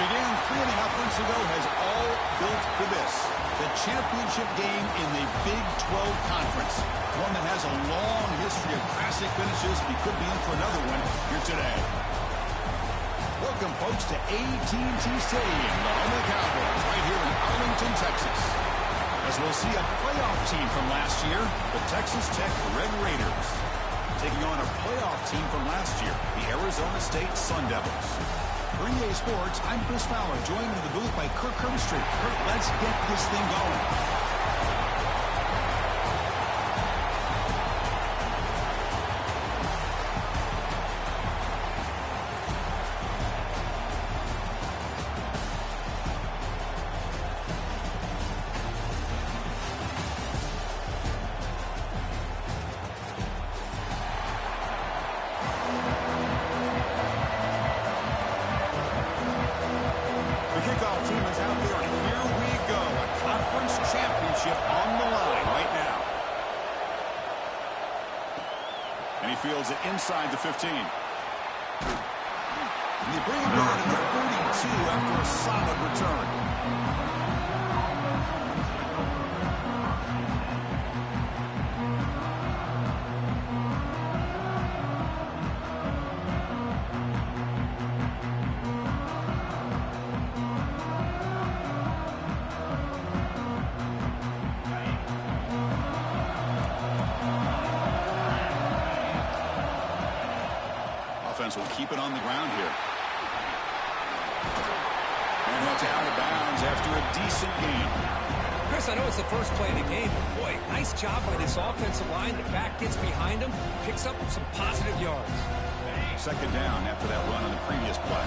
began 3.5 months ago has all built for this. The championship game in the Big 12 Conference. One that has a long history of classic finishes. We could be in for another one here today. Welcome, folks, to AT&T Stadium, the home of the Cowboys, right here in Arlington, Texas. As we'll see a playoff team from last year, the Texas Tech Red Raiders, taking on a playoff team from last year, the Arizona State Sun Devils. For EA Sports, I'm Chris Fowler, joined in the booth by Kirk Herbstreit. Kirk, let's get this thing going. Fields it inside the 15. And they bring him down to the 42 after a solid return. Offense will keep it on the ground here. And that's out of bounds after a decent gain. Chris, I know it's the first play of the game, but boy, nice job by this offensive line. The back gets behind him, picks up some positive yards. Second down after that run on the previous play.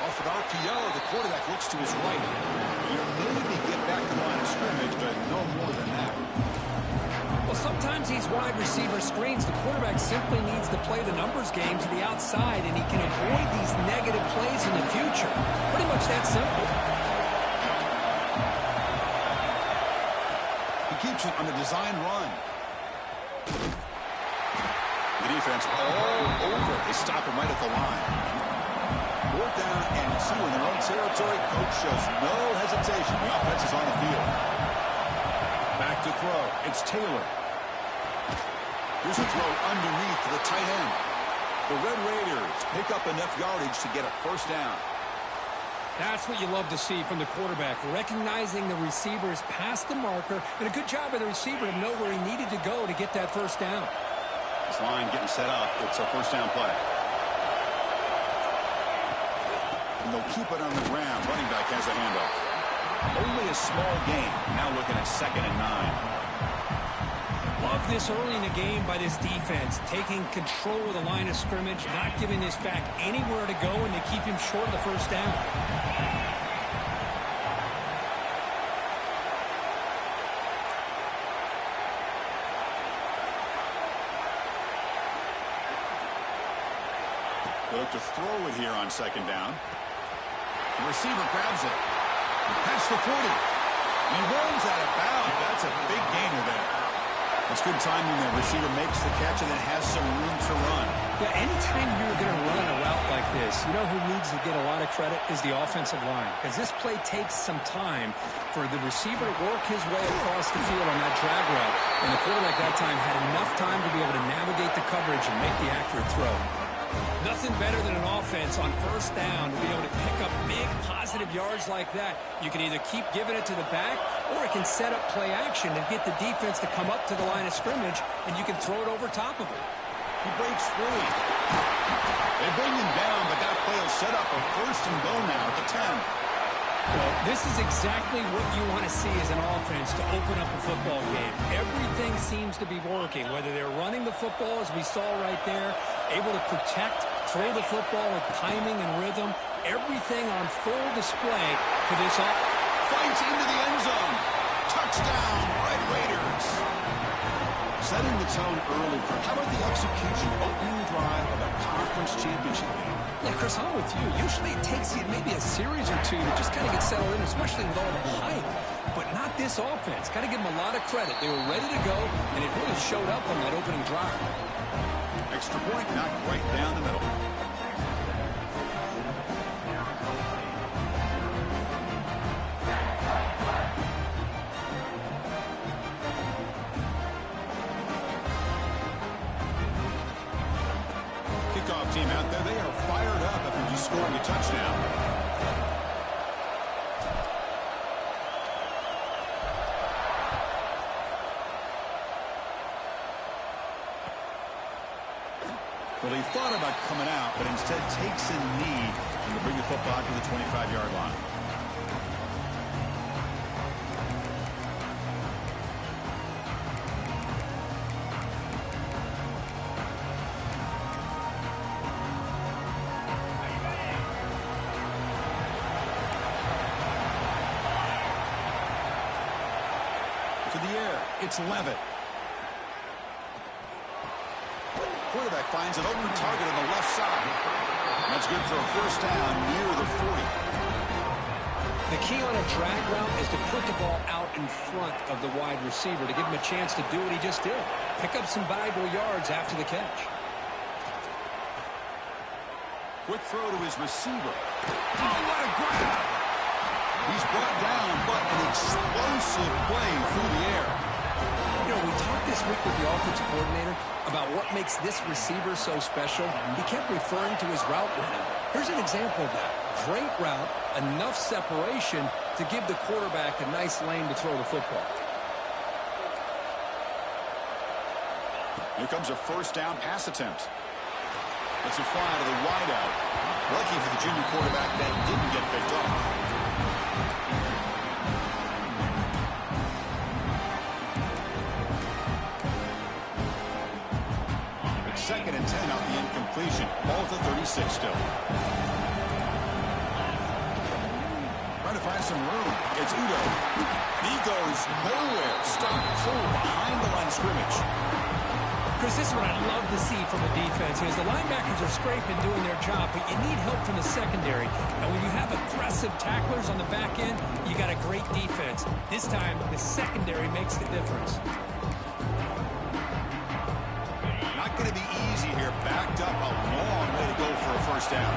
Off an RPO, the quarterback looks to his right. You maybe get back to the line of scrimmage, but no more than that. Well, sometimes these wide receiver screens, the quarterback simply needs to play the numbers game to the outside, and he can avoid these negative plays in the future. Pretty much that simple. He keeps it on the design run. The defense all over. They stop him right at the line. 4th down and 2 in their own territory. Coach shows no hesitation. The offense is on the field. Back to throw. It's Taylor. Here's a throw underneath to the tight end. The Red Raiders pick up enough yardage to get a first down. That's what you love to see from the quarterback, recognizing the receivers past the marker, and a good job by the receiver to know where he needed to go to get that first down. This line getting set up. It's a first down play. And they'll keep it on the ground. Running back has the handoff. Only a small gain. Now looking at 2nd and 9. Love this early in the game by this defense, taking control of the line of scrimmage, not giving this back anywhere to go, and they keep him short of the first down. They look to throw it here on 2nd down. The receiver grabs it. Past the 40. He runs out of bounds. That's a big gainer there. It's good timing. The receiver makes the catch and then has some room to run. Yeah, anytime you're going to run a route like this, you know who needs to get a lot of credit is the offensive line. Because this play takes some time for the receiver to work his way across the field on that drag route. And the quarterback that time had enough time to be able to navigate the coverage and make the accurate throw. Nothing better than an offense on first down to be able to pick up big positive yards like that. You can either keep giving it to the back, or it can set up play action and get the defense to come up to the line of scrimmage, and you can throw it over top of it. He breaks free. They bring him down, but that play will set up a first and goal now at the 10. Well, this is exactly what you want to see as an offense to open up a football game. Everything seems to be working, whether they're running the football, as we saw right there, able to protect, throw the football with timing and rhythm. Everything on full display for this offense. Fights into the end zone. Touchdown, Red Raiders. Setting the tone early. How about the execution, opening drive of a conference championship game? Yeah, Chris, I'm with you. Usually it takes you maybe a series or two to just kind of get settled in, especially with all the hype. But not this offense. Got to give them a lot of credit. They were ready to go, and it really showed up on that opening drive. extra point knocked right down the middle. Kickoff team out there, they are fired up after just scoring a touchdown. Well, he thought about coming out, but instead takes a knee and to bring the football to the 25-yard line. To the air, it's Levitt. Quarterback finds an open target on the left side. That's good for a first down near the 40. The key on a drag route is to put the ball out in front of the wide receiver to give him a chance to do what he just did. Pick up some valuable yards after the catch. Quick throw to his receiver. Oh, what a grab! He's brought down, but an explosive play through the air. You know, we talked this week with the offensive coordinator about what makes this receiver so special. He kept referring to his route running. Here's an example of that. Great route, enough separation to give the quarterback a nice lane to throw the football. Here comes a first down pass attempt. It's a fly to the wideout. Lucky for the junior quarterback that didn't get picked off. Second and 10 off the incompletion. Ball at the 36 still. Trying to find some room. It's Udo. He goes nowhere. Stopped full behind the line of scrimmage. Chris, this is what I love to see from the defense. Is the linebackers are scraping, doing their job, but you need help from the secondary. And when you have aggressive tacklers on the back end, you got a great defense. This time, the secondary makes the difference. Not going to be easy here. Backed up a long way to go for a first down.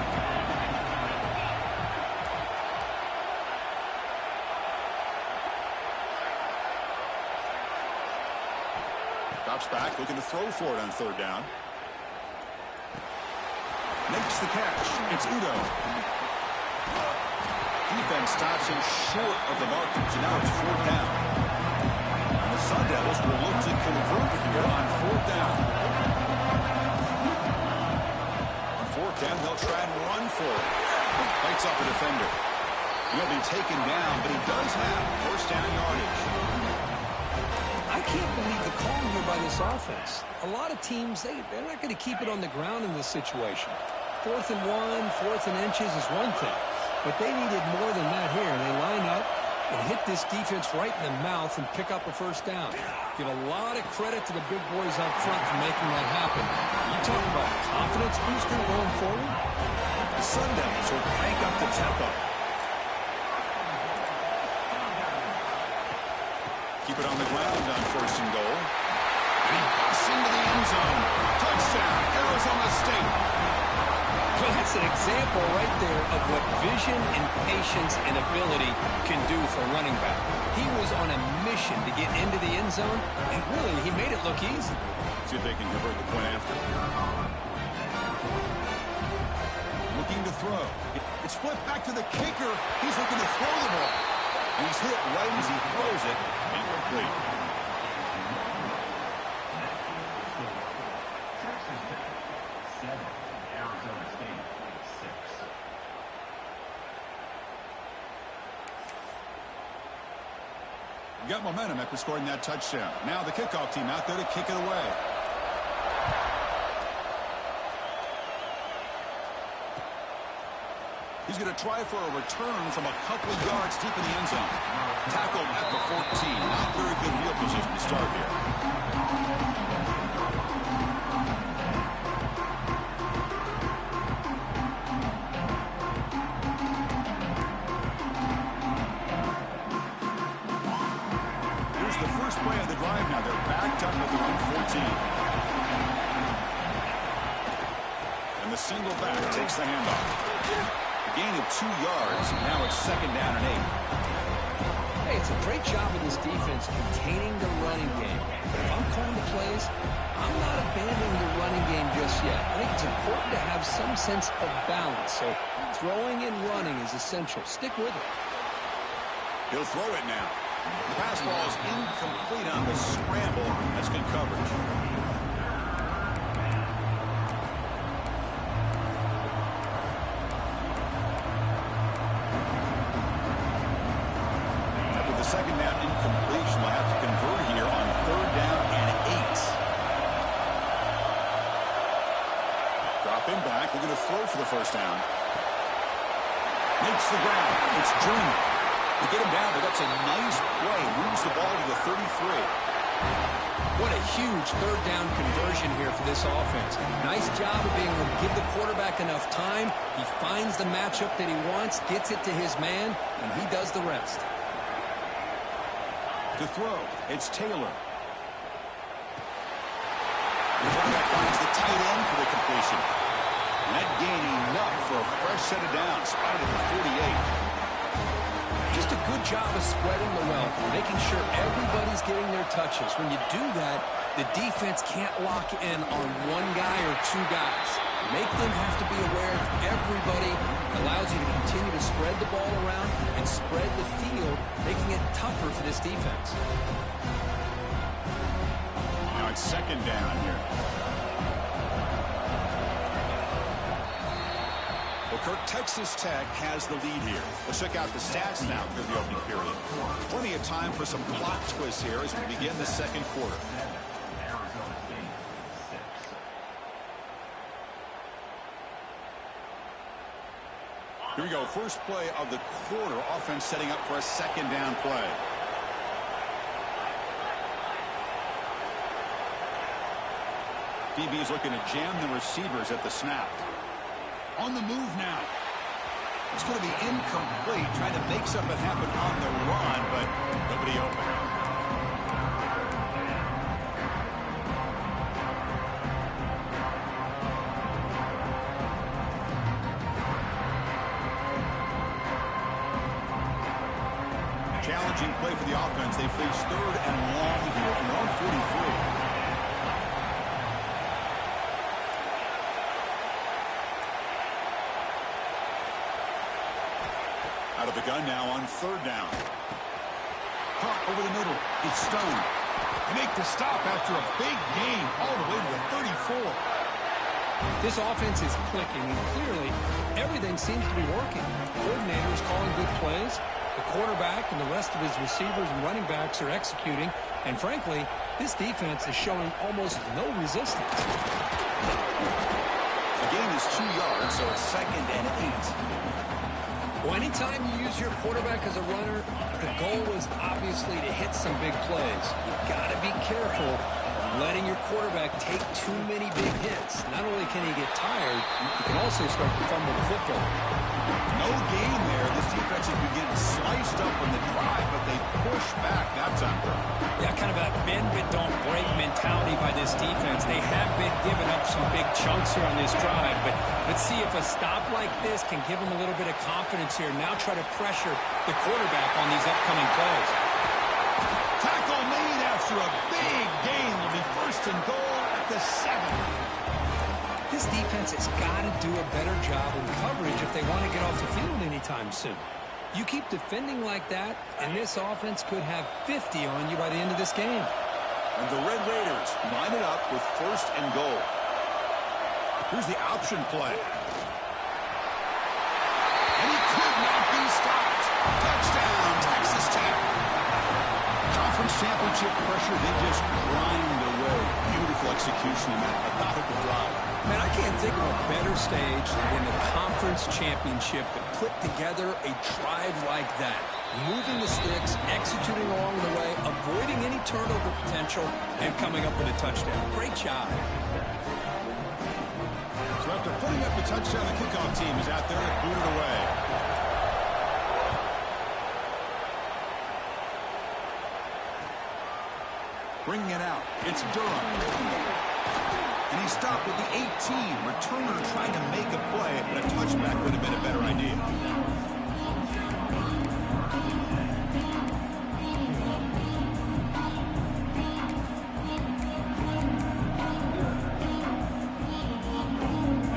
Drops back, looking to throw for it on third down. Makes the catch. It's Udo. Defense stops him short of the markers, and now it's fourth down. And the Sun Devils will look to convert here on fourth down. Down, they'll try and run for it. Bites off a defender. He'll be taken down, but he does have first down yardage. I can't believe the call here by this offense. A lot of teams, they're not going to keep it on the ground in this situation. 4th and 1, 4th and inches is one thing. But they needed more than that here. They line up and hit this defense right in the mouth and pick up a first down. Give a lot of credit to the big boys up front for making that happen. You talk about confidence booster going forward. The Sun Devils will crank up the tempo. Keep it on the ground on first and goal. He busts into the end zone. Touchdown, Arizona State. Well, that's an example right there of what vision and patience and ability can do for a running back. He was on a mission to get into the end zone, and really, he made it look easy. See if they can convert the point after. Looking to throw. It's flipped back to the kicker. He's looking to throw the ball. And he's hit right as he throws it. Incomplete. Got momentum after scoring that touchdown. Now the kickoff team out there to kick it away. He's going to try for a return from a couple of yards deep in the end zone. Tackled at the 14. Not very good field position to start here. Play of the drive now. They're backed up at their own 14. a single back takes the handoff. A gain of 2 yards. Now it's 2nd down and 8. Hey, it's a great job of this defense containing the running game. But if I'm calling the plays, I'm not abandoning the running game just yet. I think it's important to have some sense of balance. So throwing and running is essential. Stick with it. He'll throw it now. The pass ball is incomplete on the scramble. That's good coverage. After the 2nd down incompletion, they'll have to convert here on 3rd down and 8. Dropping back. They're going to throw for the 1st down. Makes the ground. It's Joyner. To get him down, but that's a nice play. Moves the ball to the 33. What a huge 3rd down conversion here for this offense. Nice job of being able to give the quarterback enough time. He finds the matchup that he wants, gets it to his man, and he does the rest. To throw, it's Taylor. The quarterback finds the tight end for the completion. And that gain enough for a fresh set of downs. Spotted at the 48. Just a good job of spreading the wealth, making sure everybody's getting their touches. When you do that, the defense can't lock in on one guy or 2 guys. Make them have to be aware of everybody. Allows you to continue to spread the ball around and spread the field, making it tougher for this defense. Now it's 2nd down here. Well, Kirk, Texas Tech has the lead here. Let's check out the stats now through the opening period. Plenty of time for some plot twists here as we begin the 2nd quarter. Here we go. First play of the quarter. Offense setting up for a 2nd down play. DB is looking to jam the receivers at the snap. On the move now. It's going to be incomplete, trying to make something happen on the run, but nobody open. Challenging play for the offense. They face 3rd and long here from their own 43. Out of the gun now on 3rd down. Caught over the middle. It's Stone. They make the stop after a big gain all the way to the 34. This offense is clicking, and clearly everything seems to be working. The coordinator is calling good plays. The quarterback and the rest of his receivers and running backs are executing. And frankly, this defense is showing almost no resistance. The gain is 2 yards, so it's 2nd and 8. Well, anytime you use your quarterback as a runner, the goal is obviously to hit some big plays. You've got to be careful of letting your quarterback take too many big hits. Not only can he get tired, he can also start to fumble the football. No gain there. This defense has been getting sliced up on the drive, but they push back that time. Yeah, kind of a bend but don't break mentality by this defense. They have been giving up some big chunks here on this drive, but let's see if a stop like this can give them a little bit of confidence here. Now try to pressure the quarterback on these upcoming plays. Tackle made after a big gain. Will be 1st and goal at the 7. This defense has got to do a better job in coverage if they want to get off the field anytime soon. You keep defending like that, and this offense could have 50 on you by the end of this game. And the Red Raiders line it up with 1st and goal. Here's the option play. And he could not be stopped. Touchdown, Texas Tech. Conference championship pressure, they just grind away. Beautiful execution in that methodical drive. Man, I can't think of a better stage than the conference championship to put together a drive like that. Moving the sticks, executing along the way, avoiding any turnover potential, and coming up with a touchdown. Great job. So after putting up the touchdown, the kickoff team is out there to boot it away. Bringing it out, it's Durham. And he stopped with the 18. Returner trying to make a play, but a touchback would have been a better idea.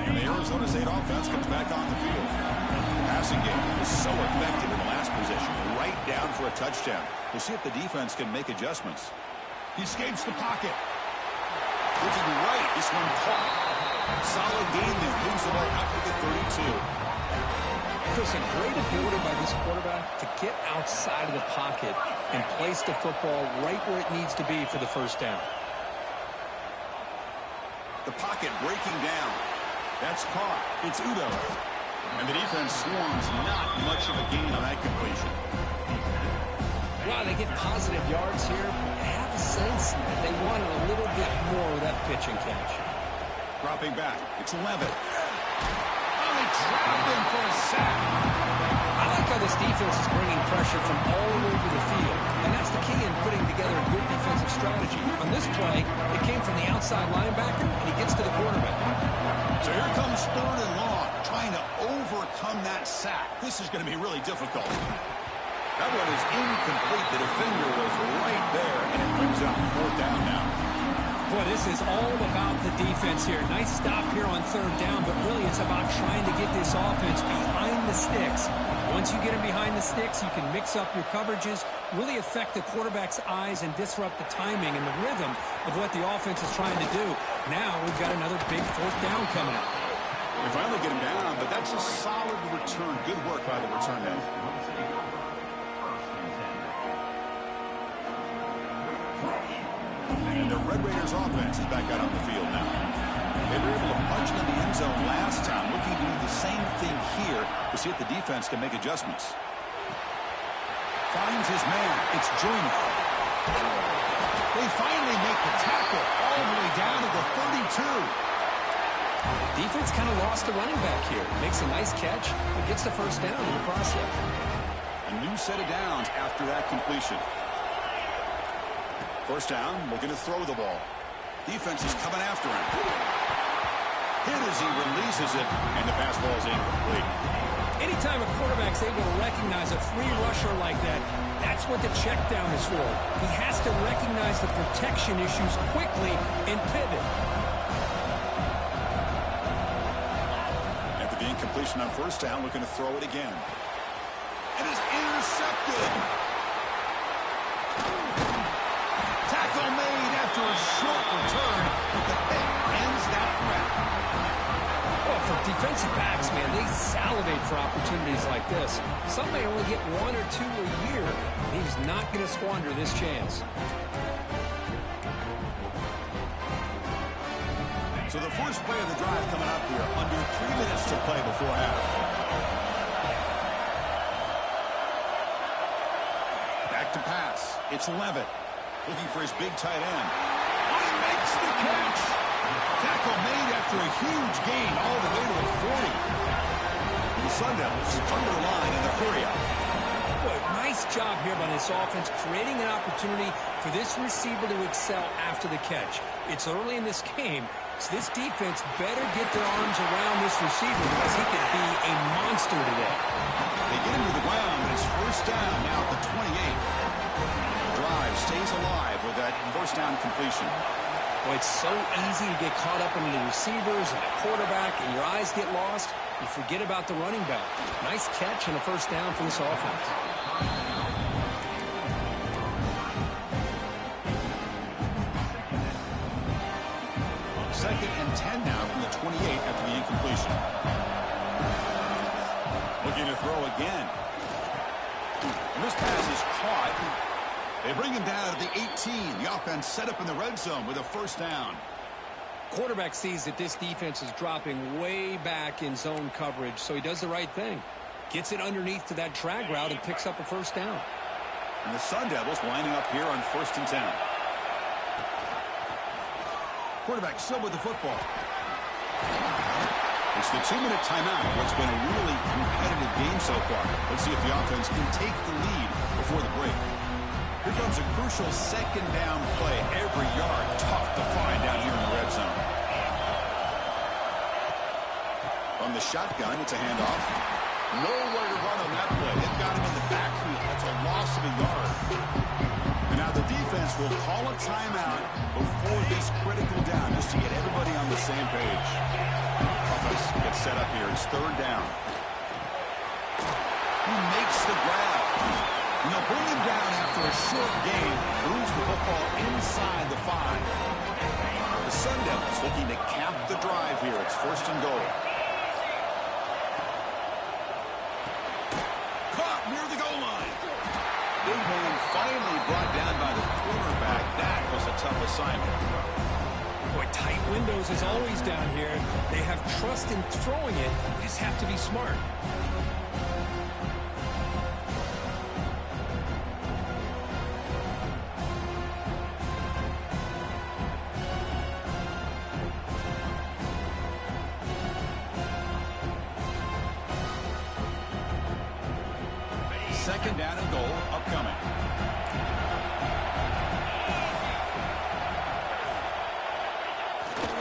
And the Arizona State offense comes back on the field. The passing game was so effective in the last possession. Right down for a touchdown. We'll see if the defense can make adjustments. He escapes the pocket. Looking right, this one caught. Solid gain there. Moves the ball out to the 32. Chris, a great ability by this quarterback to get outside of the pocket and place the football right where it needs to be for the first down. The pocket breaking down. That's caught. It's Udo. And the defense swarms. Not much of a gain on that completion. Wow, they get positive yards here. I have a sense that they wanted a little bit more of that pitch and catch. Dropping back. It's 11. Oh, they trapped him for a sack. I like how this defense is bringing pressure from all over the field. And that's the key in putting together a good defensive strategy. On this play, it came from the outside linebacker, and he gets to the quarterback. So here comes 3rd and long, trying to overcome that sack. This is going to be really difficult. That one is incomplete. The defender was right there, and it brings up 4th down now. Boy, this is all about the defense here. Nice stop here on 3rd down, but really it's about trying to get this offense behind the sticks. Once you get them behind the sticks, you can mix up your coverages, really affect the quarterback's eyes, and disrupt the timing and the rhythm of what the offense is trying to do. Now we've got another big 4th down coming up. They finally get him down, but that's a solid return. Good work by the return man. And the Red Raiders offense is back out on the field now. They were able to punch into the end zone last time, looking to do the same thing here to see if the defense can make adjustments. Finds his man. It's Joyner. They finally make the tackle all the way down to the 32. Defense kind of lost the running back here. Makes a nice catch, but gets the first down in the process. A new set of downs after that completion. First down, looking to throw the ball. Defense is coming after him. Hit as he releases it, and the pass ball is incomplete. Anytime a quarterback's able to recognize a free rusher like that, that's what the check down is for. He has to recognize the protection issues quickly and pivot. After the incompletion on first down, looking to throw it again. It is intercepted. Tackle made after a short return, but the hit ends that threat. Well, for defensive backs, man, they salivate for opportunities like this. Some may only get 1 or 2 a year, and he's not going to squander this chance. So the first play of the drive coming up here, under 3 minutes to play before half. Back to pass. It's Levitt. Looking for his big tight end. He makes the catch. Tackle made after a huge gain all the way to the 40. The Sun Devils under the line in the hurry-up. Boy, nice job here by this offense, creating an opportunity for this receiver to excel after the catch. It's early in this game, so this defense better get their arms around this receiver because he could be a monster today. They get him to the ground, and it's first down now at the 28. Drive stays alive with that first down completion. Boy, it's so easy to get caught up in the receivers and the quarterback, and your eyes get lost. You forget about the running back. Nice catch and a first down for this offense. Second and 10 now from the 28 after the incompletion. Looking to throw again. And this pass is caught. They bring him down to the 18. The offense set up in the red zone with a first down. Quarterback sees that this defense is dropping way back in zone coverage, so he does the right thing. Gets it underneath to that drag route and picks up a first down. And the Sun Devils lining up here on 1st and 10. Quarterback still with the football. It's the 2-minute timeout. What's been a really competitive game so far. Let's see if the offense can take the lead before the break. Here comes a crucial second down play. Every yard tough to find down here in the red zone. From the shotgun, it's a handoff. Nowhere to run on that play. They've got him in the backfield. That's a loss of a yard. And now the defense will call a timeout before this critical down, just to get everybody on the same page. Offense gets set up here. It's third down. He makes the grab. And they'll bring him down after a short gain. Moves the football inside the 5. The Sun Devils looking to cap the drive here. It's first and goal. Caught near the goal line. Big man finally brought down by the quarterback. That was a tough assignment. Boy, tight windows as always down here. They have trust in throwing it. You just have to be smart. Second down and goal upcoming.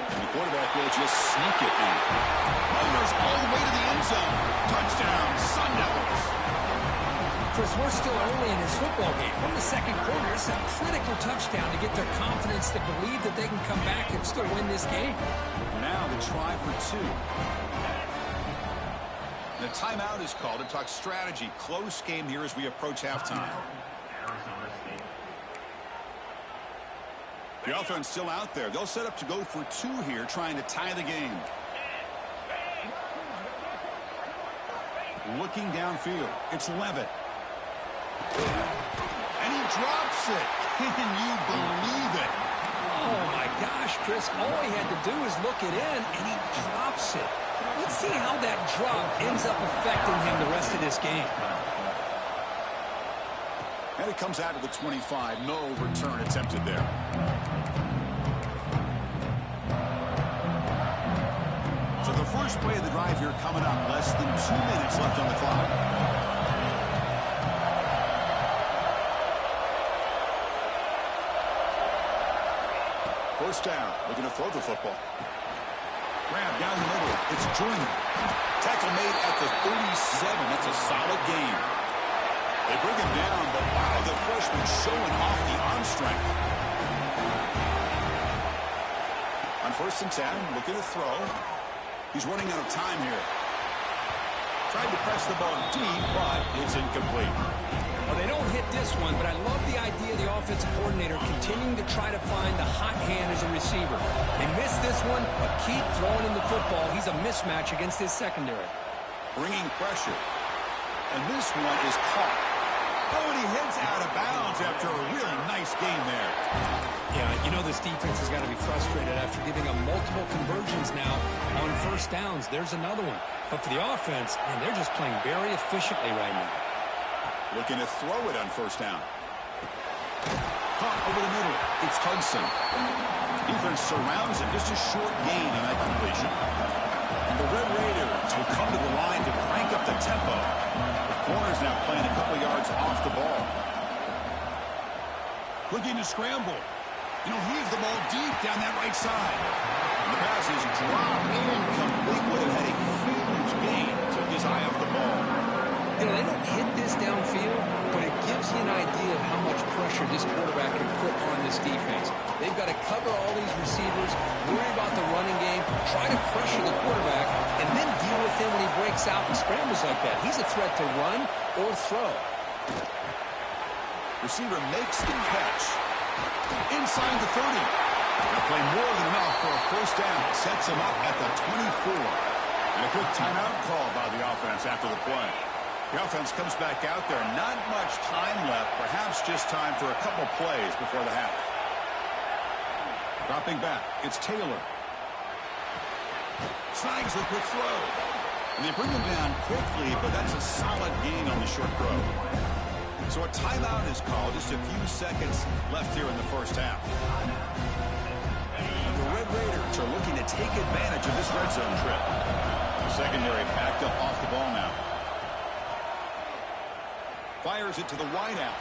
And the quarterback will just sneak it in. Runners all the way to the end zone. Touchdown, Sun Devils. Chris, we're still early in this football game. From the second quarter, it's a critical touchdown to get their confidence to believe that they can come back and still win this game. Now the try for 2. The timeout is called to talk strategy. Close game here as we approach halftime. The offense still out there. They'll set up to go for 2 here, trying to tie the game. Looking downfield. It's Levitt. And he drops it. Can you believe it? Oh, my gosh, Chris. All he had to do is look it in, and he drops it. Let's see how that drop ends up affecting him the rest of this game. And it comes out to the 25. No return attempted there. So the first play of the drive here coming up. Less than 2 minutes left on the clock. First down. Looking to throw the football. Grab down the middle. It's Joyner. Tackle made at the 37. That's a solid gain. They bring him down, but wow, the freshman showing off the arm strength. On first and 10, looking to throw. He's running out of time here. Tried to press the ball deep, but it's incomplete. Well, they don't hit this one, but I love the idea of the offensive coordinator continuing to try to find the hot hand as a receiver. They missed this one, but keep throwing him the football. He's a mismatch against his secondary. Bringing pressure. And this one is caught. Oh, and he heads out of bounds after a really nice game there. Yeah, you know this defense has got to be frustrated after giving them multiple conversions now on first downs. There's another one. But for the offense, man, they're just playing very efficiently right now. Looking to throw it on first down. Caught over the middle. It's Hudson. Defense surrounds him. Just a short gain on that completion. And the Red Raiders will come to the line to crank up the tempo. The corner's now playing a couple yards off the ball. Looking to scramble. You know, heaves the ball deep down that right side. And the pass is dropped incomplete. Would have had a huge gain. Took his eye off the ball. You know, they don't hit this downfield, but it gives you an idea of how much pressure this quarterback can put on this defense. They've got to cover all these receivers, worry about the running game, try to pressure the quarterback, and then deal with him when he breaks out and scrambles like that. He's a threat to run or throw. Receiver makes the catch. Inside the 30. They'll play more than enough for a first down. Sets him up at the 24. And a quick timeout call by the offense after the play. The offense comes back out there. Not much time left. Perhaps just time for a couple plays before the half. Dropping back. It's Taylor. Snags the quick throw. And they bring him down quickly, but that's a solid gain on the short throw. So a timeout is called. Just a few seconds left here in the first half. And the Red Raiders are looking to take advantage of this red zone trip. The secondary backed up off the ball now. Fires it to the wideout.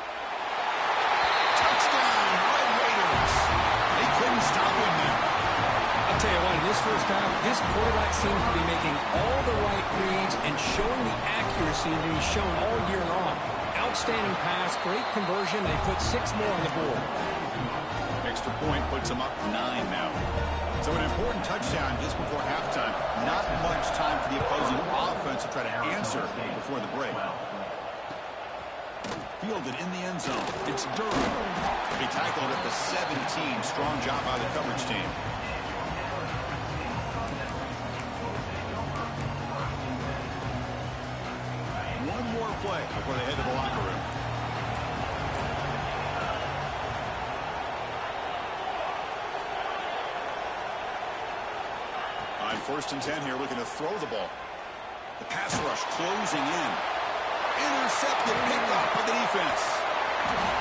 Touchdown, Red Raiders. They couldn't stop him there. A Tell you what, in this first half, this quarterback seems to be making all the right reads and showing the accuracy that he's shown all year long. Outstanding pass, great conversion. They put 6 more on the board. Extra point puts them up 9 now. So an important touchdown just before halftime. Not much time for the opposing offense to try to answer before the break. Fielded in the end zone. It's Durham. He tackled at the 17. Strong job by the coverage team. One more play before they head to the locker room. On 1st and 10 here, looking to throw the ball. The pass rush closing in. Intercepted, picked off by the defense.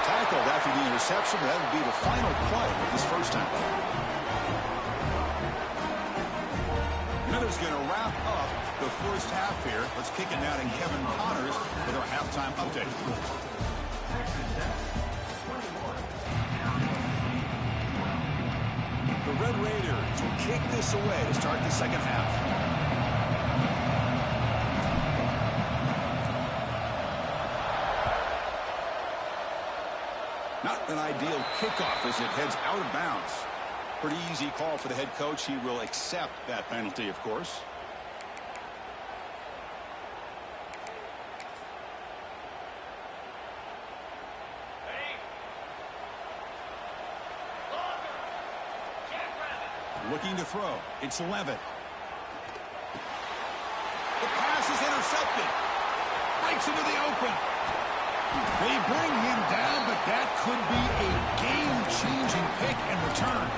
Tackled after the interception, but that would be the final play of this first time. Another's going to wrap up the first half here. Let's kick it now to Kevin Connors with our halftime update. The Red Raiders will kick this away to start the second half. Not an ideal kickoff as it heads out of bounds. Pretty easy call for the head coach. He will accept that penalty, of course. Looking to throw. It's Levitt. The pass is intercepted. Breaks into the open. They bring him down, but that could be a game-changing pick and return.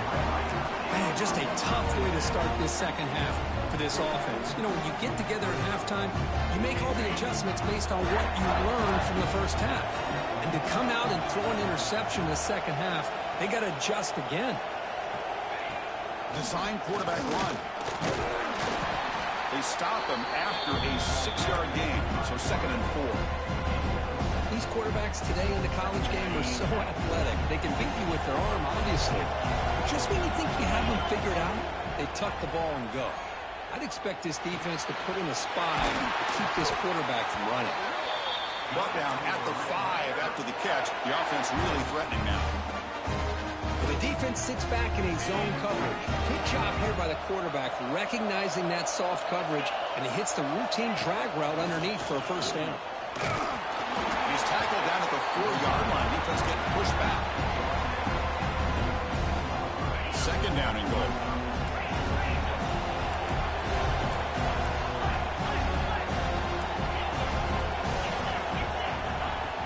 Man, just a tough way to start this second half for this offense. You know, when you get together at halftime, you make all the adjustments based on what you learned from the first half. And to come out and throw an interception in the second half, they got to adjust again. Design quarterback run. They stop him after a 6-yard gain, so 2nd and 4. These quarterbacks today in the college game are so athletic. They can beat you with their arm, obviously. But just when you think you have them figured out, they tuck the ball and go. I'd expect this defense to put in a spy to keep this quarterback from running. Brought down at the 5 after the catch. The offense really threatening now. The defense sits back in a zone coverage. Good job here by the quarterback recognizing that soft coverage, and he hits the routine drag route underneath for a first down. He's tackled down at the 4-yard line. Defense getting pushed back. 2nd down and goal.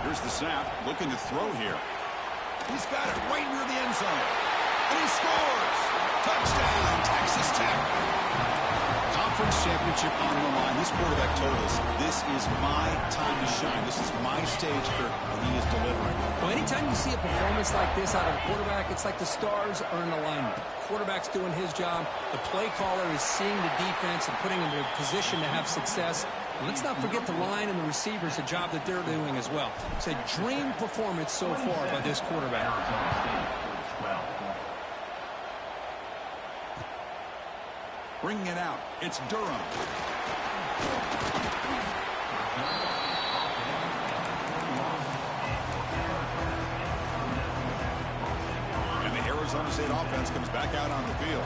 Here's the snap. Looking to throw here. He's got it right near the end zone. And he scores! Touchdown, Texas Tech. Conference championship on the line. This quarterback told us, this is my time to shine. This is my stage here, and he is delivering. Well, anytime you see a performance like this out of a quarterback, it's like the stars are in alignment. The quarterback's doing his job. The play caller is seeing the defense and putting him in a position to have success. And let's not forget the line and the receivers, the job that they're doing as well. It's a dream performance so far by this quarterback. Bringing it out. It's Durham. And the Arizona State offense comes back out on the field.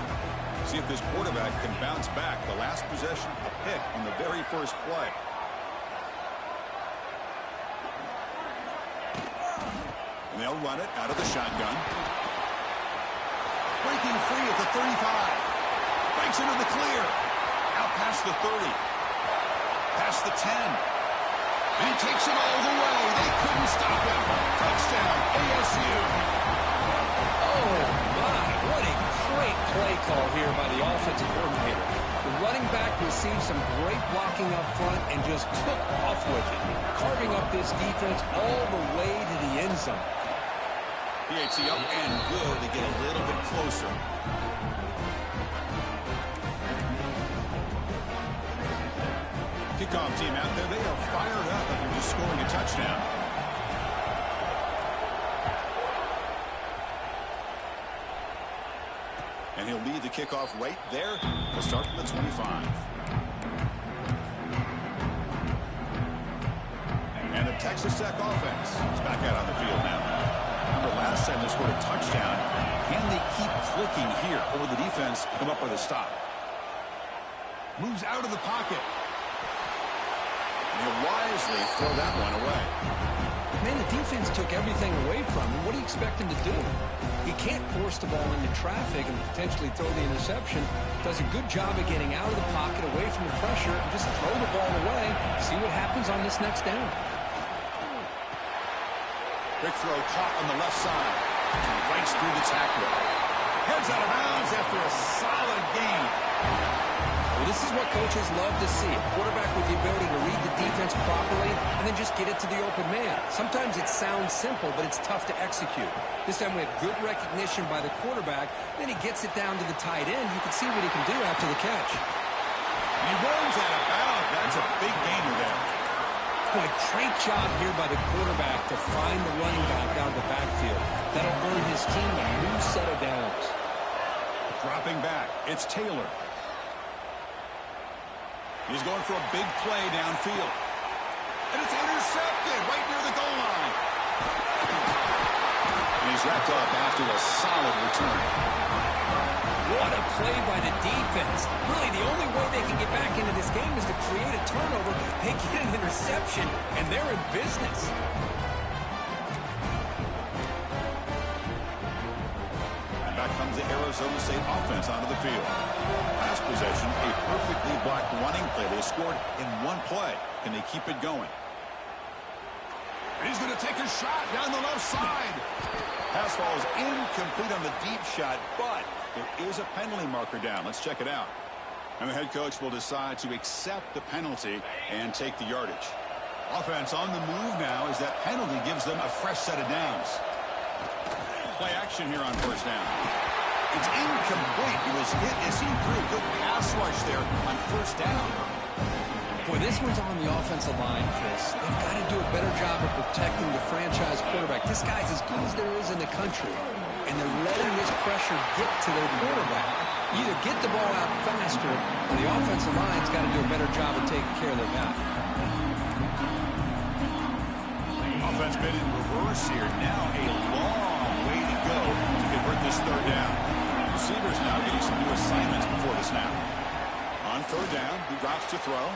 See if this quarterback can bounce back. The last possession, a pick on the very first play. And they'll run it out of the shotgun. Breaking free at the 35. Breaks into the clear. Out past the 30. Past the 10. And he takes it all the way. They couldn't stop him. Touchdown, ASU. Oh, my. What a great play call here by the offensive coordinator. The running back received some great blocking up front and just took off with it, carving up this defense all the way to the end zone. PAT up and good to get a little bit closer. Kickoff team out there, they are fired up after just scoring a touchdown. And he'll lead the the kickoff right there. We'll start from the 25. And the Texas Tech offense is back out on the field now. Remember, last time they scored a touchdown. Can they keep clicking here? Or will the defense come up with a stop? Moves out of the pocket. He'll wisely throw that one away. Man, the defense took everything away from him. What do you expect him to do? He can't force the ball into traffic and potentially throw the interception. Does a good job of getting out of the pocket, away from the pressure, and just throw the ball away. See what happens on this next down. Big throw caught on the left side. Breaks through the tackle. Heads out of bounds after a solid gain. Well, this is what coaches love to see. A quarterback with the ability to read the defense properly and then just get it to the open man. Sometimes it sounds simple, but it's tough to execute. This time we have good recognition by the quarterback. Then he gets it down to the tight end. You can see what he can do after the catch. And he runs out of bounds. That's a big gainer there. Boy, great job here by the quarterback to find the running back out of the backfield. That'll earn his team a new set of downs. Dropping back, it's Taylor. He's going for a big play downfield. And it's intercepted right near the goal line. And he's wrapped up after a solid return. What a play by the defense. Really, the only way they can get back into this game is to create a turnover. They get an interception, and they're in business. And back comes the Arizona State offense onto the field. Last possession, a perfectly blocked running play. They scored in one play. Can they keep it going? And he's going to take a shot down the left side. Pass falls incomplete on the deep shot, but there is a penalty marker down. Let's check it out. And the head coach will decide to accept the penalty and take the yardage. Offense on the move now as that penalty gives them a fresh set of downs. Play action here on first down. It's incomplete. He was hit as he threw a good pass rush there on first down. Boy, this one's on the offensive line, Chris. They've got to do a better job of protecting the franchise quarterback. This guy's as good as there is in the country, and they're letting this pressure get to their quarterback. Either get the ball out faster, or the offensive line's got to do a better job of taking care of their guy. Offense been in reverse here. Now a long way to go to convert this third down. Receivers now getting some new assignments before the snap. On third down, he drops to throw.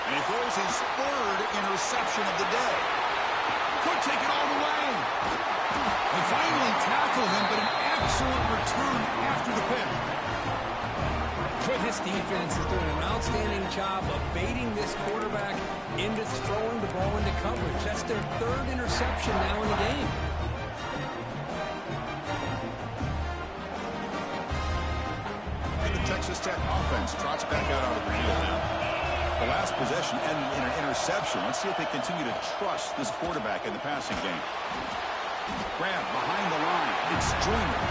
And he throws his third interception of the day. Could take it all the way. They finally tackle him, but an excellent return after the pick. But this defense is doing an outstanding job of baiting this quarterback into throwing the ball into coverage. That's their third interception now in the game. And the Texas Tech offense trots back out onto the field now. The last possession ended in an interception. Let's see if they continue to trust this quarterback in the passing game. Grab behind the line. It's Joyner.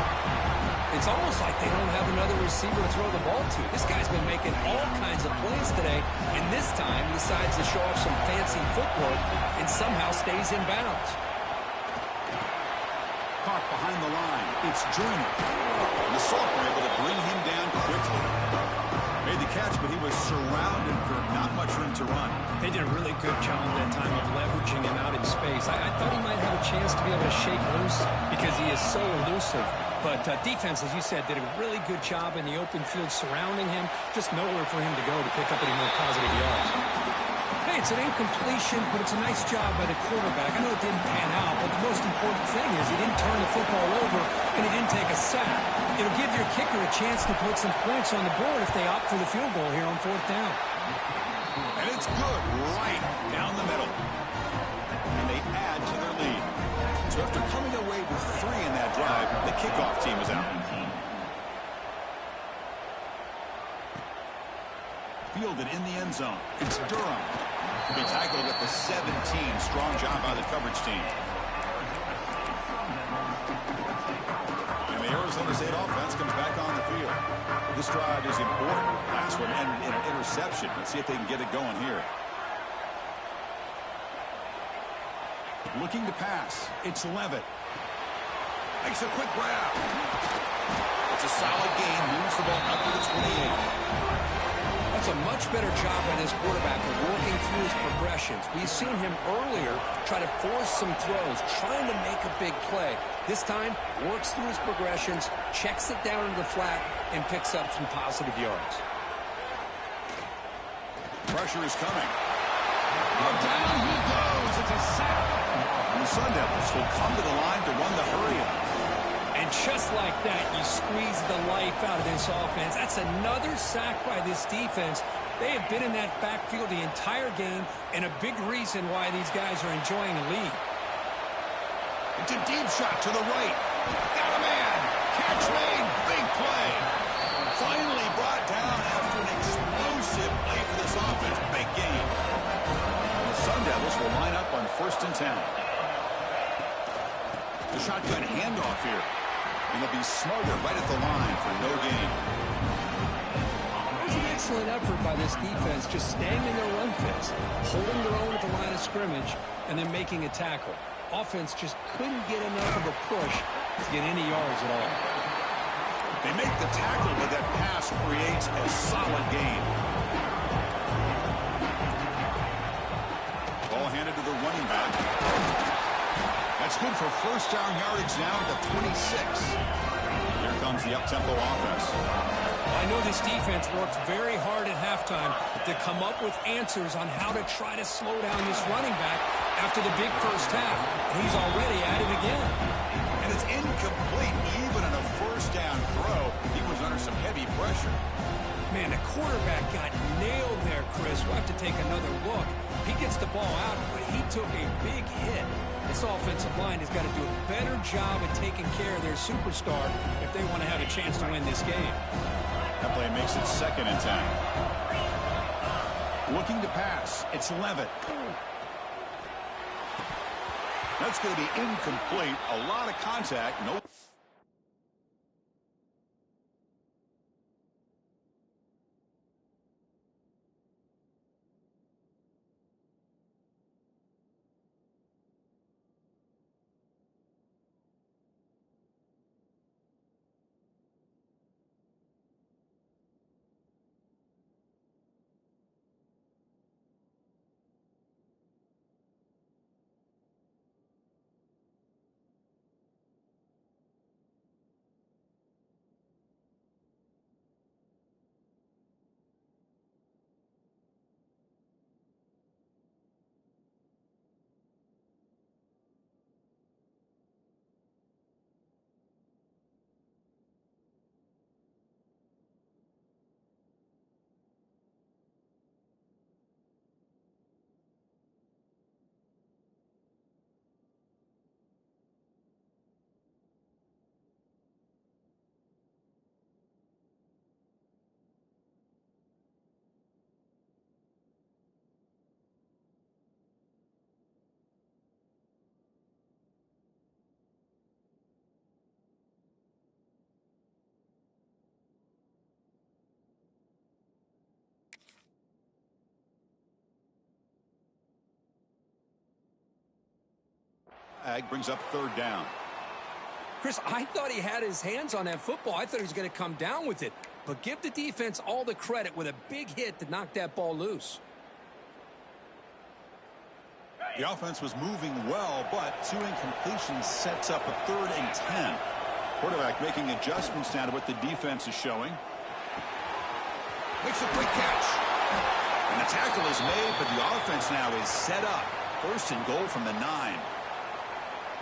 It's almost like they don't have another receiver to throw the ball to. This guy's been making all kinds of plays today, and this time decides to show off some fancy footwork and somehow stays in bounds. Caught behind the line. It's Joyner. And the sophomore able to bring him down quickly. Made the catch, but he was surrounded for not much room to run. They did a really good job that time of leveraging him out in space. I thought he might have a chance to be able to shake loose because he is so elusive. But defense, as you said, did a really good job in the open field surrounding him. Just nowhere for him to go to pick up any more positive yards. Hey, it's an incompletion, but it's a nice job by the quarterback. I know it didn't pan out, but the most important thing is he didn't turn the football over and he didn't take a sack. It'll give your kicker a chance to put some points on the board if they opt for the field goal here on fourth down. And it's good right down the middle. And they add to their lead. So after coming away with 3 in that drive, the kickoff team is out. Fielded in the end zone. It's Durham. He tackled at the 17. Strong job by the coverage team. And the Arizona State offense comes back on the field. This drive is important. Last one ended in an interception. Let's see if they can get it going here. Looking to pass. It's Levitt. Makes a quick grab. That's a solid gain. Moves the ball up to the 28. That's a much better job by this quarterback of working through his progressions. We've seen him earlier try to force some throws, trying to make a big play. This time, works through his progressions, checks it down into the flat, and picks up some positive yards. Pressure is coming. Oh, down he goes. It's a sack. And the Sun Devils will come to the line to run the hurry-up. And just like that, you squeeze the life out of this offense. That's another sack by this defense. They have been in that backfield the entire game, and a big reason why these guys are enjoying a lead. It's a deep shot to the right. Got a man. Catch made. Big play. Finally brought down after an explosive play for this offense. Big game. The Sun Devils will line up on 1st and 10. The shotgun handoff here. And they'll be smarter right at the line for no gain. It was an excellent effort by this defense, just staying in their run fits, holding their own at the line of scrimmage, and then making a tackle. Offense just couldn't get enough of a push to get any yards at all. They make the tackle, but that pass creates a solid gain. Ball handed to the running back. That's good for 1st down yardage now at the 26. Here comes the up-tempo offense. I know this defense worked very hard at halftime to come up with answers on how to try to slow down this running back after the big first half. And he's already at it again. And it's incomplete. Even in a 1st down throw, he was under some heavy pressure. Man, the quarterback got nailed there, Chris. We'll have to take another look. He gets the ball out, but he took a big hit. This offensive line has got to do a better job at taking care of their superstar if they want to have a chance to win this game. That play makes it 2nd and 10. Looking to pass. It's Levitt. That's going to be incomplete. A lot of contact. Nope. Brings up 3rd down. Chris, I thought he had his hands on that football. I thought he was going to come down with it. But give the defense all the credit with a big hit to knock that ball loose. The offense was moving well, but 2 incompletions sets up a 3rd and 10. Quarterback making adjustments now to what the defense is showing. Makes a quick catch. And the tackle is made, but the offense now is set up. 1st and goal from the 9.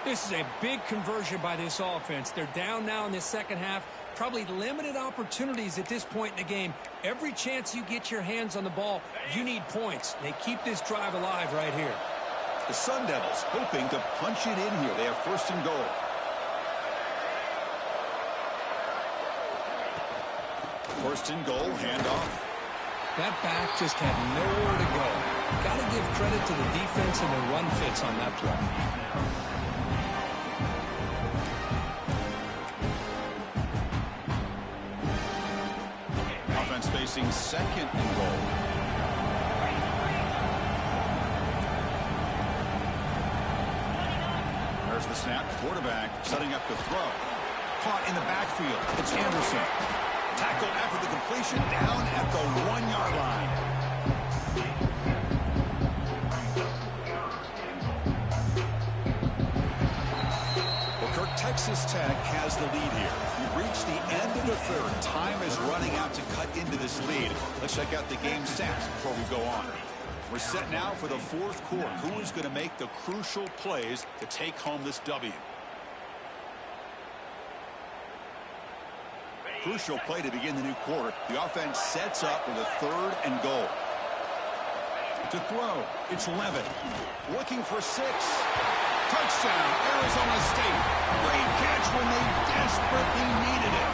This is a big conversion by this offense. They're down now in this 2nd half. Probably limited opportunities at this point in the game. Every chance you get your hands on the ball, you need points. They keep this drive alive right here. The Sun Devils hoping to punch it in here. They have 1st and goal. First and goal, handoff. That back just had nowhere to go. Got to give credit to the defense and the run fits on that play. Offense facing 2nd and goal. There's the snap. Quarterback setting up the throw. caught in the backfield. It's Anderson. Tackle after the completion down at the 1-yard line. Well, Kirk, Texas Tech has the lead here. We've reached the end of the third. Time is running out to cut into this lead. Let's check out the game stats before we go on. We're set now for the fourth quarter. Who is going to make the crucial plays to take home this W? Crucial play to begin the new quarter. The offense sets up with a 3rd and goal. To throw, it's Levitt. Looking for 6. Touchdown, Arizona State. Great catch when they desperately needed it.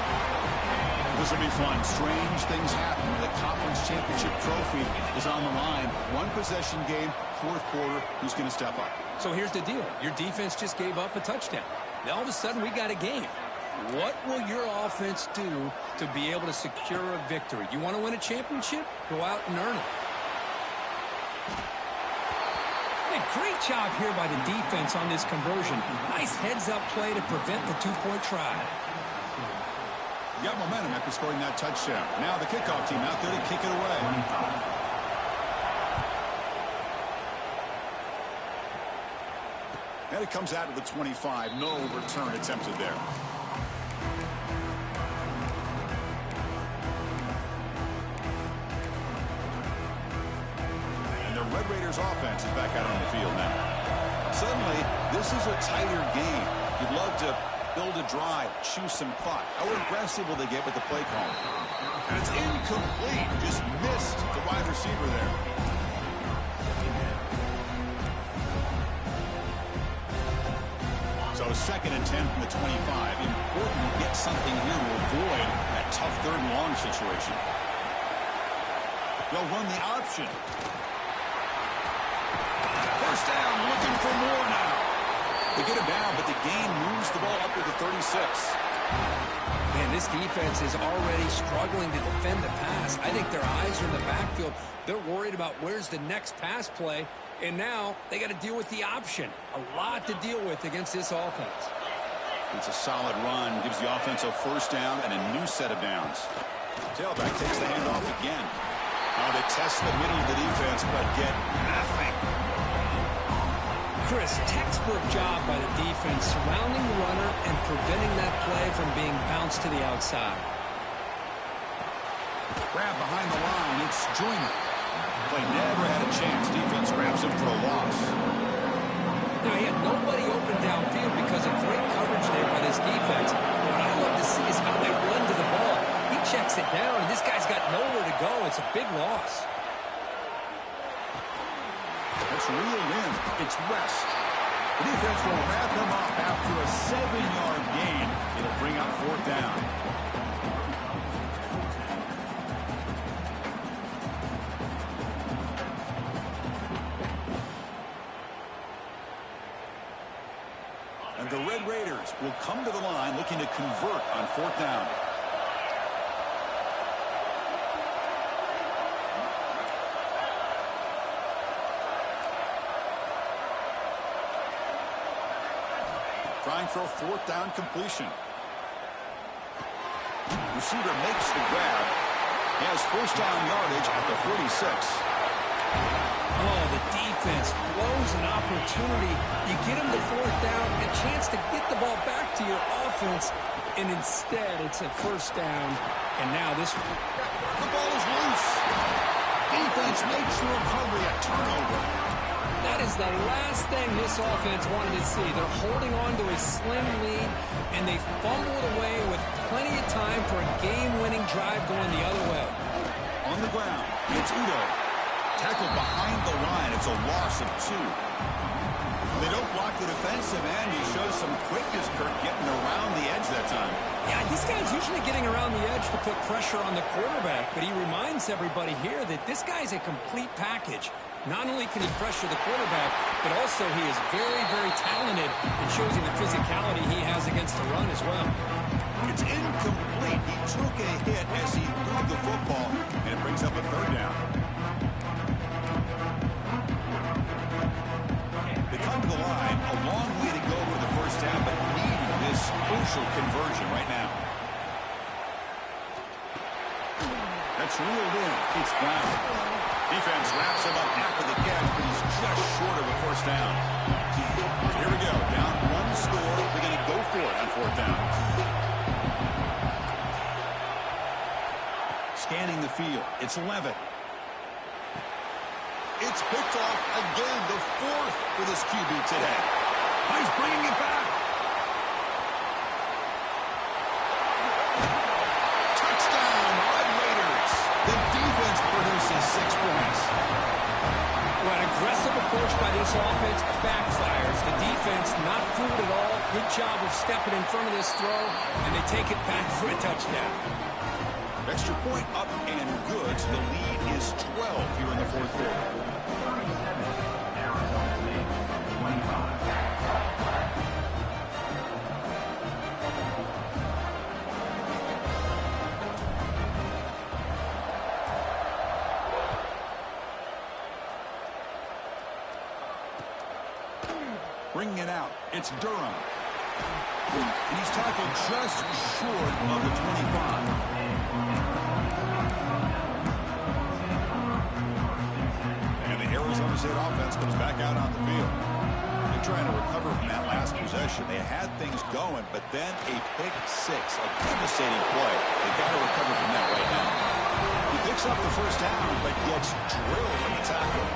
This will be fun. Strange things happen. The conference championship trophy is on the line. 1-possession game, 4th quarter. Who's going to step up? So here's the deal. Your defense just gave up a touchdown. Now all of a sudden we got a game. What will your offense do to be able to secure a victory? You want to win a championship? Go out and earn it. Hey, great job here by the defense on this conversion. Nice heads-up play to prevent the 2-point try. You got momentum after scoring that touchdown. Now the kickoff team out there to kick it away. And it comes out of the 25. No return attempted there. Red Raiders offense is back out on the field now. Suddenly, this is a tighter game. You'd love to build a drive, choose some clock. How aggressive will they get with the play call? And it's incomplete. Just missed the wide receiver there. So 2nd and 10 from the 25. Important to get something here to avoid that tough 3rd and long situation. They'll run the option. First down, looking for more now. They get him down, but the gain moves the ball up to the 36. Man, this defense is already struggling to defend the pass. I think their eyes are in the backfield. They're worried about where's the next pass play, and now they got to deal with the option. A lot to deal with against this offense. It's a solid run, gives the offense a 1st down and a new set of downs. Tailback takes the handoff again. Now they test the middle of the defense, but get nothing. Chris, textbook job by the defense surrounding the runner and preventing that play from being bounced to the outside. Grab behind the line. It's Joyner. Play never had a chance. Defense grabs him for a loss. Now, he had nobody open downfield because of great coverage there by this defense. What I love to see is how they run to the ball. He checks it down, and this guy's got nowhere to go. It's a big loss. That's reeled in. It's West. The defense will wrap him up after a 7-yard gain. It'll bring up 4th down. And the Red Raiders will come to the line looking to convert on 4th down. Trying for a 4th down completion. Receiver makes the grab. He has 1st down yardage at the 46. Oh, the defense blows an opportunity. You get him to 4th down, a chance to get the ball back to your offense, and instead it's a 1st down. And now this... The ball is loose. Defense makes the recovery, a turnover. That is the last thing this offense wanted to see. They're holding on to a slim lead, and they fumbled away with plenty of time for a game-winning drive going the other way. On the ground, it's Udo. Tackled behind the line. It's a loss of 2. They don't block the defensive end. He shows some quickness, Kirk, getting around the edge that time. Yeah, this guy's usually getting around the edge to put pressure on the quarterback, but he reminds everybody here that this guy's a complete package. Not only can he pressure the quarterback, but also he is very, very talented and shows you the physicality he has against the run as well. It's incomplete. He took a hit as he threw the football, and it brings up a 3rd down. They come to the line, a long way to go for the 1st down, but need this crucial conversion right now. gets reeled in. It's Brown. Defense wraps him up after the catch, but he's just short of a first down. So here we go. Down one score. They're going to go for it on fourth down. Scanning the field. It's Levitt. It's picked off again, the fourth for this QB today. He's bringing it back. Touchdown, Red Raiders. The defense produces 6 points. Well, an aggressive approach by this offense backfires. The defense not fooled at all. Good job of stepping in front of this throw, and they take it back for a touchdown. Extra point up and good. The lead is 12 here in the fourth quarter. Bringing it out. It's Durham. And he's tackled just short of the 25. And the Arizona State offense comes back out on the field. They're trying to recover from that last possession. They had things going, but then a pick six, a devastating play. They've got to recover from that right now. He picks up the first down, but gets drilled in the tackle.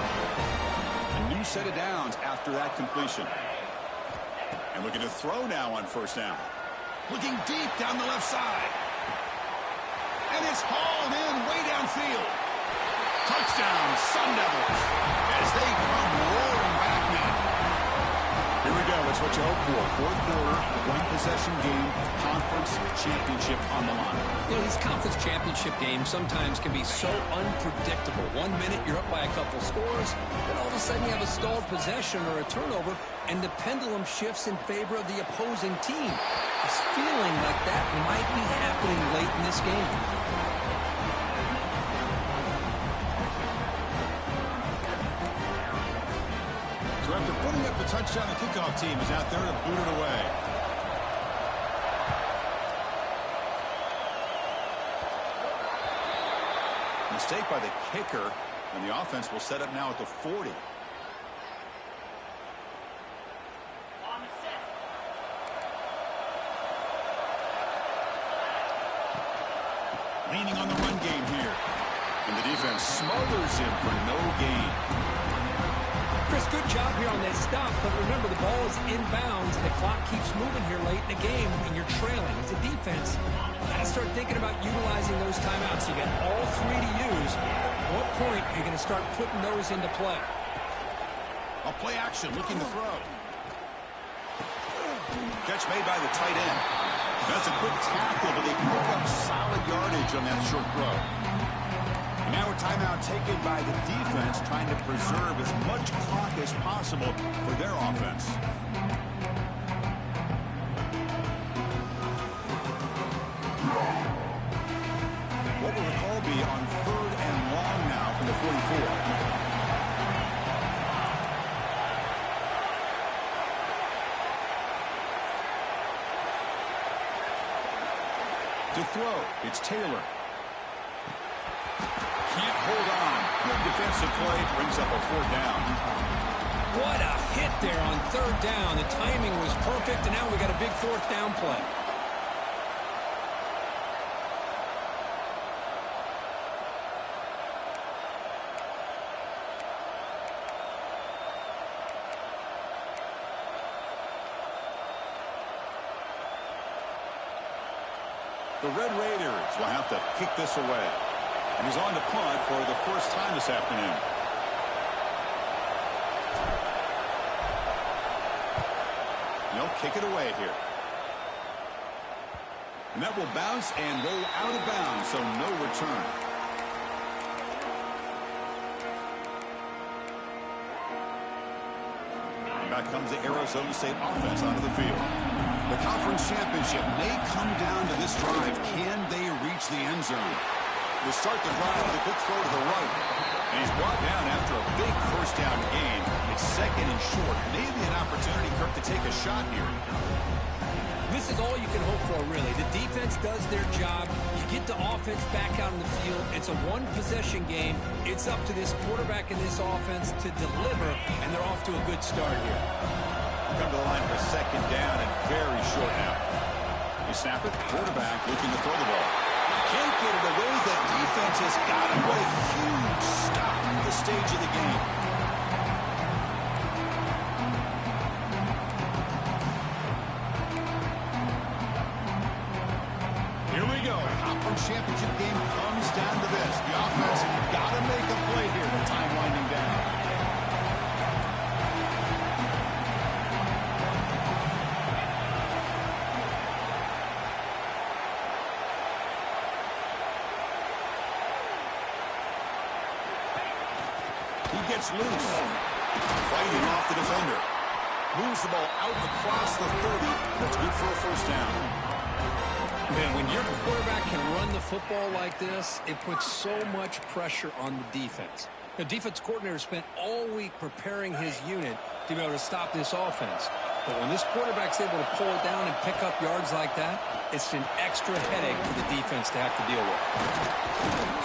A new set of downs after that completion. And looking to throw now on first down. Looking deep down the left side. And it's hauled in way downfield. Touchdown, Sun Devils, as they come roaring back now. Here we go. It's what you hope for. Fourth quarter, one possession game, conference championship on the line. You know, these conference championship games sometimes can be so unpredictable. 1 minute you're up by a couple scores, then all of a sudden you have a stalled possession or a turnover, and the pendulum shifts in favor of the opposing team. It's feeling like that might be happening late in this game. So after putting up the touchdown, the kickoff team is out there to boot it away. Mistake by the kicker, and the offense will set up now at the 40. Leaning on the run game here. And the defense smothers him for no gain. Chris, good job here on that stop, but remember the ball is inbounds. The clock keeps moving here late in the game, and you're trailing. As a defense, got to start thinking about utilizing those timeouts. You got all three to use. At what point are you going to start putting those into play? A play action, looking to throw. Catch made by the tight end. That's a quick tackle, but they pick up solid yardage on that short throw. And now a timeout taken by the defense, trying to preserve as much clock as possible for their offense. What will the call be on 3rd and long now from the 44? To throw, it's Taylor. Can't hold on. Good defensive play, brings up a 4th down. What a hit there on 3rd down. The timing was perfect, and now we got a big 4th down play. The Red Raiders will have to kick this away. And he's on to punt for the first time this afternoon. They'll kick it away here. And that will bounce and roll out of bounds, so no return. And back comes the Arizona State offense onto the field. The conference championship may come down to this drive. Can they reach the end zone? To start the drive with a quick throw to the right. And he's brought down after a big first down gain. It's 2nd and short. Maybe an opportunity, Kirk, to take a shot here. This is all you can hope for, really. The defense does their job. You get the offense back out in the field. It's a one-possession game. It's up to this quarterback and this offense to deliver, and they're off to a good start here. Come to the line for second down and very short now. You snap it, quarterback looking to throw the ball. Can't get it away. The defense has got him. What a huge stop at the stage of the game. Here we go. Conference championship game comes down to this. The offense got to make a play here. The time winding down. He gets loose. Fighting off the defender. Moves the ball out across the 30. That's good for a first down. Man, when your quarterback can run the football like this, it puts so much pressure on the defense. The defense coordinator spent all week preparing his unit to be able to stop this offense. But when this quarterback's able to pull it down and pick up yards like that, it's an extra headache for the defense to have to deal with.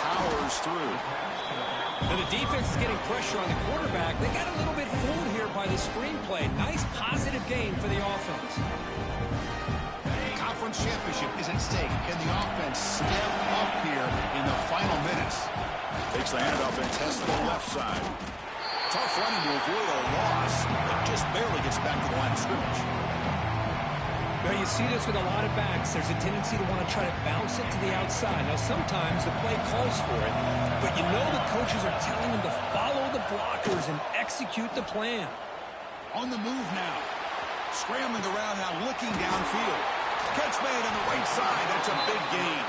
Powers through. And the defense is getting pressure on the quarterback. They got a little bit fooled here by the screenplay. Nice positive game for the offense. Conference championship is at stake. Can the offense step up here in the final minutes? Takes the handoff and tests the left side. Tough running to avoid a loss, but just barely gets back to the line of scrimmage. Now, you see this with a lot of backs. There's a tendency to want to try to bounce it to the outside. Now, sometimes the play calls for it, but you know the coaches are telling them to follow the blockers and execute the plan. On the move now. Scrambling around now, looking downfield. Catch made on the right side. That's a big gain.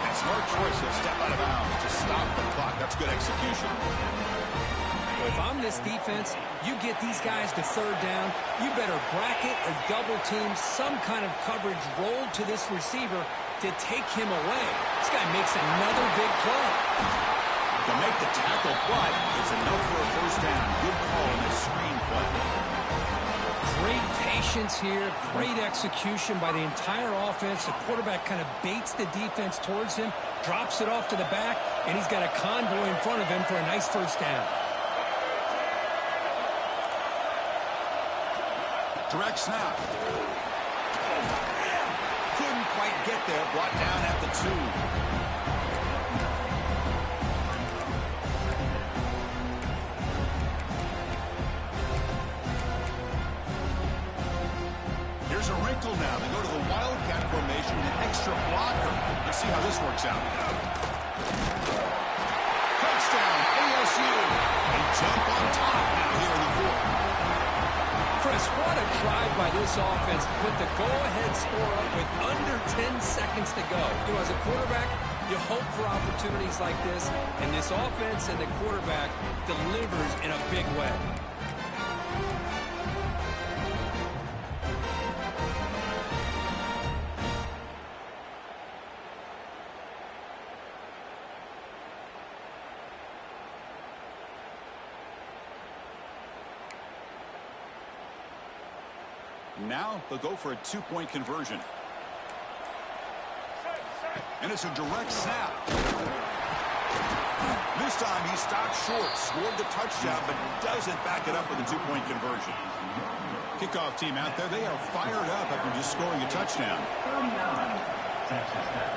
And smart choice to step out of bounds to stop the clock. That's good execution. If I'm this defense, you get these guys to third down, you better bracket or double team some kind of coverage rolled to this receiver to take him away. This guy makes another big play. To make the tackle, but it's enough for a first down. Good call in this screen play. Great patience here, great execution by the entire offense. The quarterback kind of baits the defense towards him, drops it off to the back, and he's got a convoy in front of him for a nice first down. Direct snap. Couldn't quite get there. Brought down at the 2. Here's a wrinkle now. They go to the Wildcat formation with an extra blocker. Let's see how this works out. Touchdown, ASU. They jump on top now here in the 4th. Chris, what a drive by this offense to put the go-ahead score up with under 10 seconds to go. You know, as a quarterback, you hope for opportunities like this, and this offense and the quarterback delivers in a big way. Now they'll go for a 2-point conversion. And it's a direct snap. This time he stopped short, scored the touchdown, but doesn't back it up with a 2-point conversion. Kickoff team out there, they are fired up after just scoring a touchdown. 39, Texas Tech,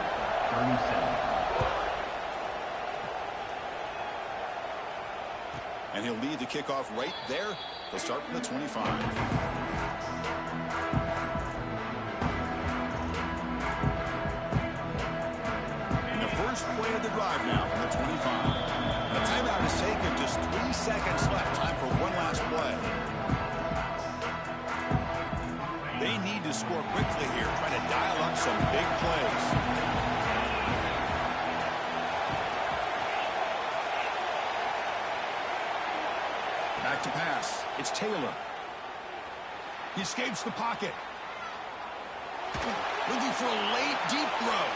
37. And he'll lead the kickoff right there. They'll start from the 25. Play of the drive now from the 25. The timeout is taken. Just 3 seconds left. Time for one last play. They need to score quickly here. Trying to dial up some big plays. Back to pass. It's Taylor. He escapes the pocket. Looking for a late deep throw.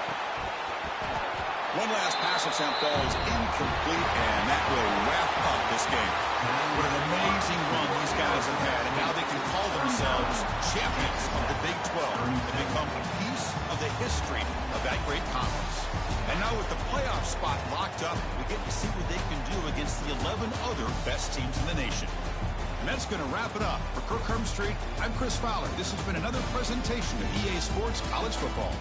One last pass attempt, though, is incomplete, and that will wrap up this game. What an amazing run these guys hasn't had, and now they can call themselves champions of the Big 12 and become a piece of the history of that great conference. And now with the playoff spot locked up, we get to see what they can do against the 11 other best teams in the nation. And that's going to wrap it up. For Kirk Herbstreit, I'm Chris Fowler. This has been another presentation of EA Sports College Football.